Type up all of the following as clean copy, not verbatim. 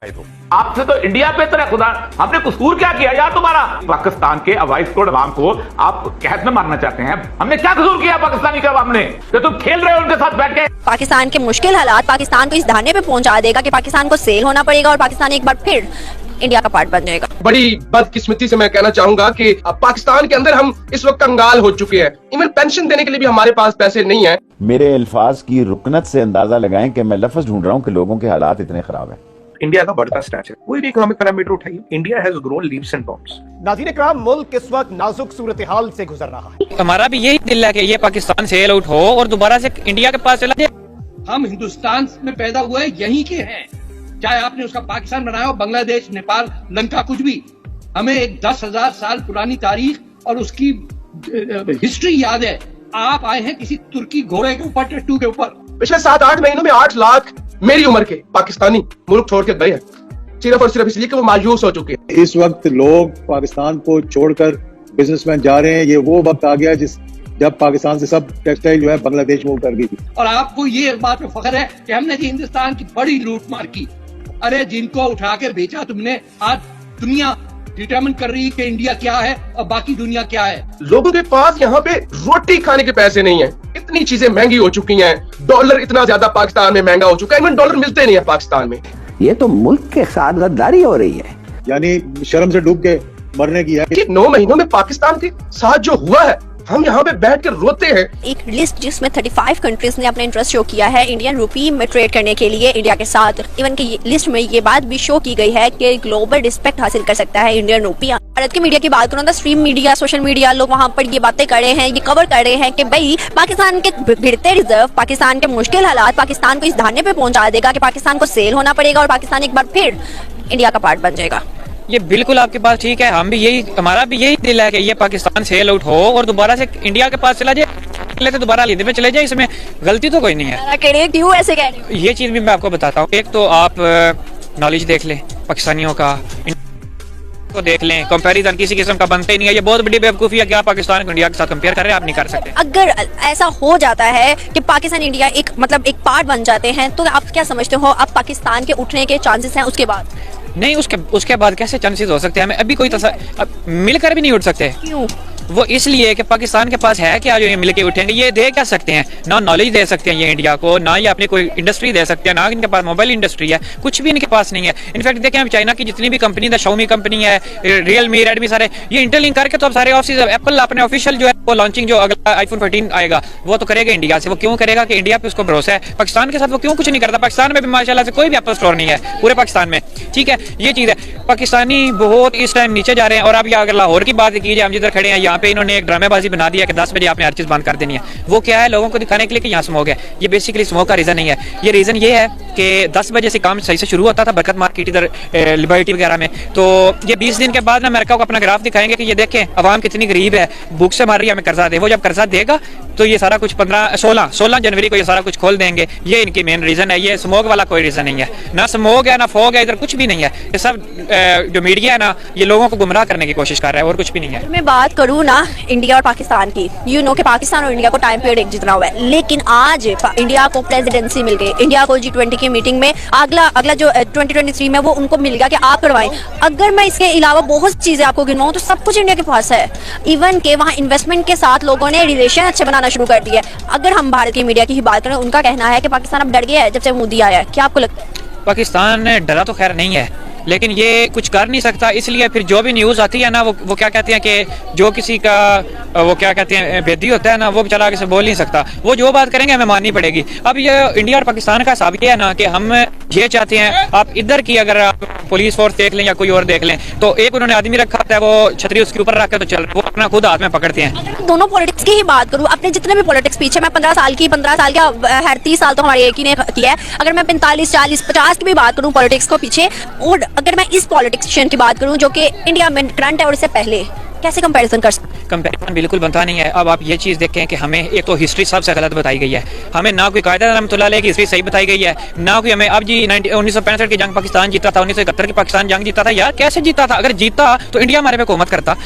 आपसे तो इंडिया पे तरह खुदा हमने कसूर क्या किया यार तुम्हारा? पाकिस्तान के अवाइस कोड अवाम को आप कहत में मारना चाहते हैं? हमने क्या कसूर किया पाकिस्तानी के अवाम ने कि तुम खेल रहे हो उनके साथ बैठ के? पाकिस्तान के मुश्किल हालात पाकिस्तान को इस धारणे पे पहुंचा देगा कि पाकिस्तान को सेल होना पड़ेगा और पाकिस्तान एक बार फिर इंडिया का पार्ट बन जाएगा। बड़ी बदकिस्मती से मैं कहना चाहूंगा कि अब पाकिस्तान के अंदर हम इस वक्त कंगाल हो चुके हैं। इवन पेंशन देने के लिए भी हमारे पास पैसे नहीं है। मेरे अल्फाज की रुकनत से अंदाजा लगाएं कि मैं लफ्ज ढूंढ रहा हूं कि लोगों के हालात इतने खराब हैं। इंडिया का बढ़ता स्टैचर, कोई भी इकोनॉमिक पैरामीटर उठाइए, India has grown leaps and bounds. नाज़रीन इकराम, मुल्क इस वक्त नाजुक सूरत हाल से गुजर रहा है। हमारा भी यही दिल है कि ये पाकिस्तान सेल आउट हो और दोबारा से इंडिया के पास चला जाए। हम हिंदुस्तान में पैदा हुए, यहीं के हैं, चाहे आपने उसका पाकिस्तान बनाया हो, बांग्लादेश, नेपाल, लंका, कुछ भी। हमें एक 10,000 साल पुरानी तारीख और उसकी हिस्ट्री याद है। आप आए हैं किसी तुर्की घोड़े के ऊपर, टट्टू के ऊपर। पिछले 7-8 महीनों में 8 लाख मेरी उम्र के पाकिस्तानी मुल्क छोड़ के गए हैं, सिर्फ और सिर्फ इसलिए कि वो मायूस हो चुके हैं। इस वक्त लोग पाकिस्तान को छोड़कर बिजनेसमैन जा रहे हैं। ये वो वक्त आ गया जब पाकिस्तान से सब टेक्सटाइल जो है बांग्लादेश मूव कर गई थी। और आपको ये बात पे फख्र है कि हमने हिंदुस्तान की बड़ी लूट मार की। अरे जिनको उठा के बेचा तुमने, आज दुनिया डिटरमिन कर रही है कि इंडिया क्या है और बाकी दुनिया क्या है। लोगों के पास यहाँ पे रोटी खाने के पैसे नहीं है। इतनी चीजें महंगी हो चुकी हैं, डॉलर इतना ज्यादा पाकिस्तान में महंगा हो चुका है, इवन डॉलर मिलते नहीं है पाकिस्तान में। ये तो मुल्क के साथ गद्दारी हो रही है, यानी शर्म से डूब के मरने की है। कि 9 महीनों में पाकिस्तान के साथ जो हुआ है, हम यहाँ पे बैठ कर रोते हैं। एक लिस्ट जिसमें 35 कंट्रीज ने अपना इंटरेस्ट शो किया है इंडियन रूपी में ट्रेड करने के लिए इंडिया के साथ। इवन की लिस्ट में ये बात भी शो की गई है कि ग्लोबल रिस्पेक्ट हासिल कर सकता है इंडियन रूपी। भारत की मीडिया की बात करूँ तो स्ट्रीम मीडिया, सोशल मीडिया, लोग वहाँ पर ये बातें कर रहे हैं, ये कवर कर रहे हैं कि भाई पाकिस्तान के गिरते रिजर्व, पाकिस्तान के मुश्किल हालात पाकिस्तान को इस धारणे पे पहुंचा देगा कि पाकिस्तान को सेल होना पड़ेगा और पाकिस्तान एक बार फिर इंडिया का पार्ट बन जाएगा। ये बिल्कुल आपके पास ठीक है। हमारा भी यही दिल है कि ये पाकिस्तान सेल आउट हो और दोबारा से इंडिया के पास चला जाए, तो दोबारा लीडर में चले जाए। इसमें गलती तो कोई नहीं है। क्यों ऐसे कह रहे हो? ये चीज भी मैं आपको बताता हूँ। एक तो आप नॉलेज देख लें पाकिस्तानियों का, तो देख लें, कंपैरिजन किसी किस्म का बनता ही नहीं है। ये बहुत बड़ी बेवकूफी है कि आप पाकिस्तान को इंडिया के साथ कंपेयर कर रहे हैं। आप नहीं कर सकते। अगर ऐसा हो जाता है कि पाकिस्तान इंडिया एक पार्ट बन जाते हैं, तो आप क्या समझते हो अब पाकिस्तान के उठने के चांसेस हैं उसके बाद? नहीं, उसके बाद कैसे चांसेस हो सकते हैं? हमें अभी कोई मिलकर भी नहीं उठ सकते। क्यों? वो इसलिए कि पाकिस्तान के पास है क्या जो ये मिलके उठेंगे? ये दे क्या सकते हैं? ना नॉलेज दे सकते हैं ये इंडिया को, ना ये अपनी कोई इंडस्ट्री दे सकते हैं, ना इनके पास मोबाइल इंडस्ट्री है, कुछ भी इनके पास नहीं है। इनफैक्ट देखें हम चाइना की जितनी भी कंपनी है, शाओमी कंपनी है, रियलमी, रेडमी, सारे ये इंटरलिंक करके तो अब सारे ऑफिस, एप्पल अपने ऑफिशियल जो है वो लॉन्चिंग जो अगला आईफोन 14 आएगा वो तो करेगा इंडिया से। वो क्यों करेगा? कि इंडिया पे उसको भरोसा है। पाकिस्तान के साथ वो क्यों कुछ नहीं करता? पाकिस्तान में भी माशाल्लाह से कोई भी एप्पल स्टोर नहीं है पूरे पाकिस्तान में। ठीक है, ये चीज है। पाकिस्तानी बहुत इस टाइम नीचे जा रहे हैं। और अब अगर लाहौर की बात की जाए, हम जिधर खड़े हैं यहाँ पे इन्होंने एक ड्रामेबाजी बना दिया कि 10 बजे आपने हर चीज बंद कर देनी है। वो क्या है? लोगों को दिखाने के लिए कि यहाँ स्मोक है। ये बेसिकली स्मोक का रीजन नहीं है। ये रीजन ये है कि 10 बजे से काम सही से शुरू होता था बरकत मार्केट इधर लिबर्टी वगैरह में। तो ये 20 दिन के बाद ना अमेरिका को अपना ग्राफ दिखाएंगे कि ये देखें अवाम कितनी गरीब है, भूख से मार रही है, हमें कर्जा दे। वो जब कर्जा देगा तो ये सारा कुछ 16 जनवरी को ये सारा कुछ खोल देंगे। ये इनकी मेन रीजन है। ये स्मोक वाला कोई रीजन नहीं है। ना स्मोक है, ना फॉग है, इधर कुछ भी नहीं है। ये सब जो मीडिया है ना, ये लोगों को गुमराह करने की कोशिश कर रहा है और कुछ भी नहीं है। मैं बात करूँ ना इंडिया और पाकिस्तान की, कि पाकिस्तान और इंडिया को टाइम पीरियड एक जितना हुआ है, लेकिन आज इंडिया को प्रेसिडेंसी मिल गई। इंडिया को G20 की मीटिंग में अगला जो 2023 में वो उनको मिल गया कि आप करवाएं। अगर मैं इसके अलावा बहुत चीजें आपको गिनवाऊं तो सब कुछ इंडिया के पास है। इवन के वहाँ इन्वेस्टमेंट के साथ लोगों ने रिलेशन अच्छे बनाना शुरू कर दिया। अगर हम भारत की मीडिया की ही बात करें, उनका कहना है कि पाकिस्तान अब डर गया है जब से मोदी आया है। क्या आपको लगता है? पाकिस्तान डरा तो खैर नहीं है, लेकिन ये कुछ कर नहीं सकता। इसलिए फिर जो भी न्यूज़ आती है ना, वो क्या कहते हैं कि जो किसी का वो क्या कहते हैं बेदी होता है ना, वो बेचारा आगे से बोल नहीं सकता। वो जो बात करेंगे हमें माननी पड़ेगी। अब ये इंडिया और पाकिस्तान का हिसाब ये है ना कि हम ये चाहते हैं, आप इधर की अगर आप पुलिस फोर्स देख लें या कोई और देख लें, तो एक उन्होंने आदमी रखा होता है, वो छतरी उसके ऊपर रख के तो चल, वो अपना खुद हाथ में पकड़ते हैं। दोनों पॉलिटिक्स की ही बात करूँ, अपने जितने भी पॉलिटिक्स पीछे, मैं 15 साल का 30 साल तो हमारे एक ही ने किया है। अगर मैं 45, 40, 50 की भी बात करूँ पॉलिटिक्स को पीछे, और अगर मैं इस पॉलिटिशियन की बात करूं जो कि इंडिया में करंट है और इससे पहले, कैसे कंपैरिजन कर सकते? कंपैरिजन बिल्कुल बनता नहीं है। अब आप ये चीज़ देखें कि हमें एक तो हिस्ट्री सबसे गलत बताई गई है। हमें ना कोई कायदा रहमतुल्लाह अलैह की हिस्ट्री सही बताई गई है, ना कोई हमें अब जी 1965 की जंग पाकिस्तान जीता था, 1971 की पाकिस्तान जंग जीता था। यार कैसे जीता था? अगर जीता तो इंडिया हमारे पे हुकूमत करता।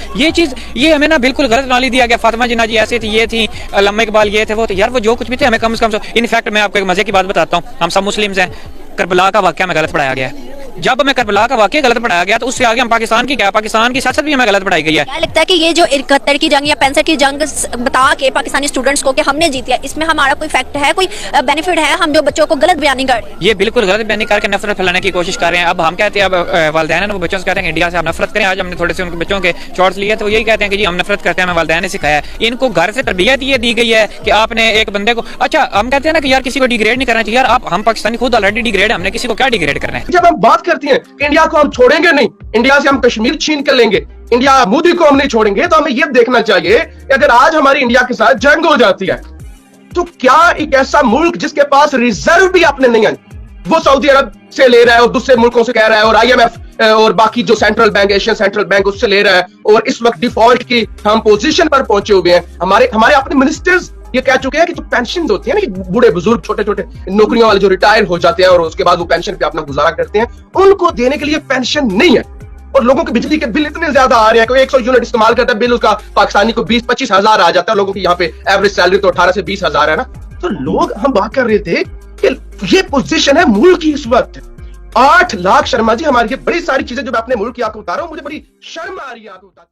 ये हमें ना बिल्कुल गलत नॉलेज दिया गया। फातिमा जिन्ना जी ऐसे थी, ये थी, अल्लामा इकबाल ये थे, वो थे। यार वो जो कुछ भी थे हमें कम से कम। इनफैक्ट मैं आपको एक मजे की बात बताता हूँ, हम सब मुस्लिम्स हैं, करबला का वाक़या में गलत पढ़ाया गया है। जब हमें करबला का वाकया गलत पढ़ाया गया तो उससे आगे हम पाकिस्तान की क्या, पाकिस्तान की सियासत भी हमें गलत पढ़ाई गई है। क्या लगता है कि ये जो 71 की जंग या 65 की जंग बता के पाकिस्तानी स्टूडेंट्स को कि हमने जीती है, इसमें हमारा कोई फैक्ट है, कोई बेनिफिट है? हम जो बच्चों को गलत बयानी कर रहे हैं, ये बिल्कुल गलत बयानी करके नफरत फैलाने की कोशिश कर रहे हैं। अब हम कहते हैं, अब वालिदैन वो बच्चों से कहते हैं इंडिया से आप नफरत करें। आज हमने थोड़े से उनके बच्चों के शॉर्ट्स लिए तो यही कहते हैं कि जी हम नफरत करते हैं, हमें वालिदैन ने सिखाया है। इनको घर से तरबियत ये दी गई है कि आपने एक बंदे को, अच्छा हम कहते हैं ना कि यार किसी को डिग्रेड नहीं करना चाहिए। यार आप, हम पाकिस्तानी खुद ऑलरेडी डिग्रेड है, हमने किसी को क्या डिग्रेड करना है? जब हम बात करती हैं कि इंडिया को हम छोड़ेंगे नहीं, इंडिया से हम कश्मीर छीन कर लेंगे, इंडिया मोदी को हम नहीं छोड़ेंगे, तो हमें यह देखना चाहिए कि अगर आज हमारी इंडिया के साथ जंग हो जाती है तो क्या एक ऐसा मुल्क जिसके पास रिजर्व भी अपने नहीं है, वो सऊदी अरब से ले रहा है और दूसरे मुल्कों से कह रहा है, और IMF और बाकी जो central bank, Asian central bank, उससे ले रहा है, और इस वक्त डिफॉल्ट की हम पोजीशन पर पहुंचे हुए हैं। हमारे अपने मिनिस्टर्स ये कह चुके हैं कि जो पेंशन होती है ना, कि बूढ़े बुजुर्ग छोटे छोटे नौकरियों वाले जो रिटायर हो जाते हैं और उसके बाद वो पेंशन पे अपना गुजारा करते हैं, उनको देने के लिए पेंशन नहीं है। और लोगों के बिजली के बिल इतने ज्यादा आ रहे हैं कि 100 यूनिट इस्तेमाल करता है, बिल उसका पाकिस्तानी को 20-25 हजार आ जाता है। लोगों की यहाँ पे एवरेज सैलरी तो 18 से 20 हजार है ना। तो लोग, हम बात कर रहे थे कि ये पोजीशन है मुल्क की इस वक्त। 8 लाख, शर्मा जी, हमारी ये बड़ी सारी चीजें जो मैं अपने मुल्क की आपको बता रहा हूँ, मुझे बड़ी शर्म आ रही है आपको बताते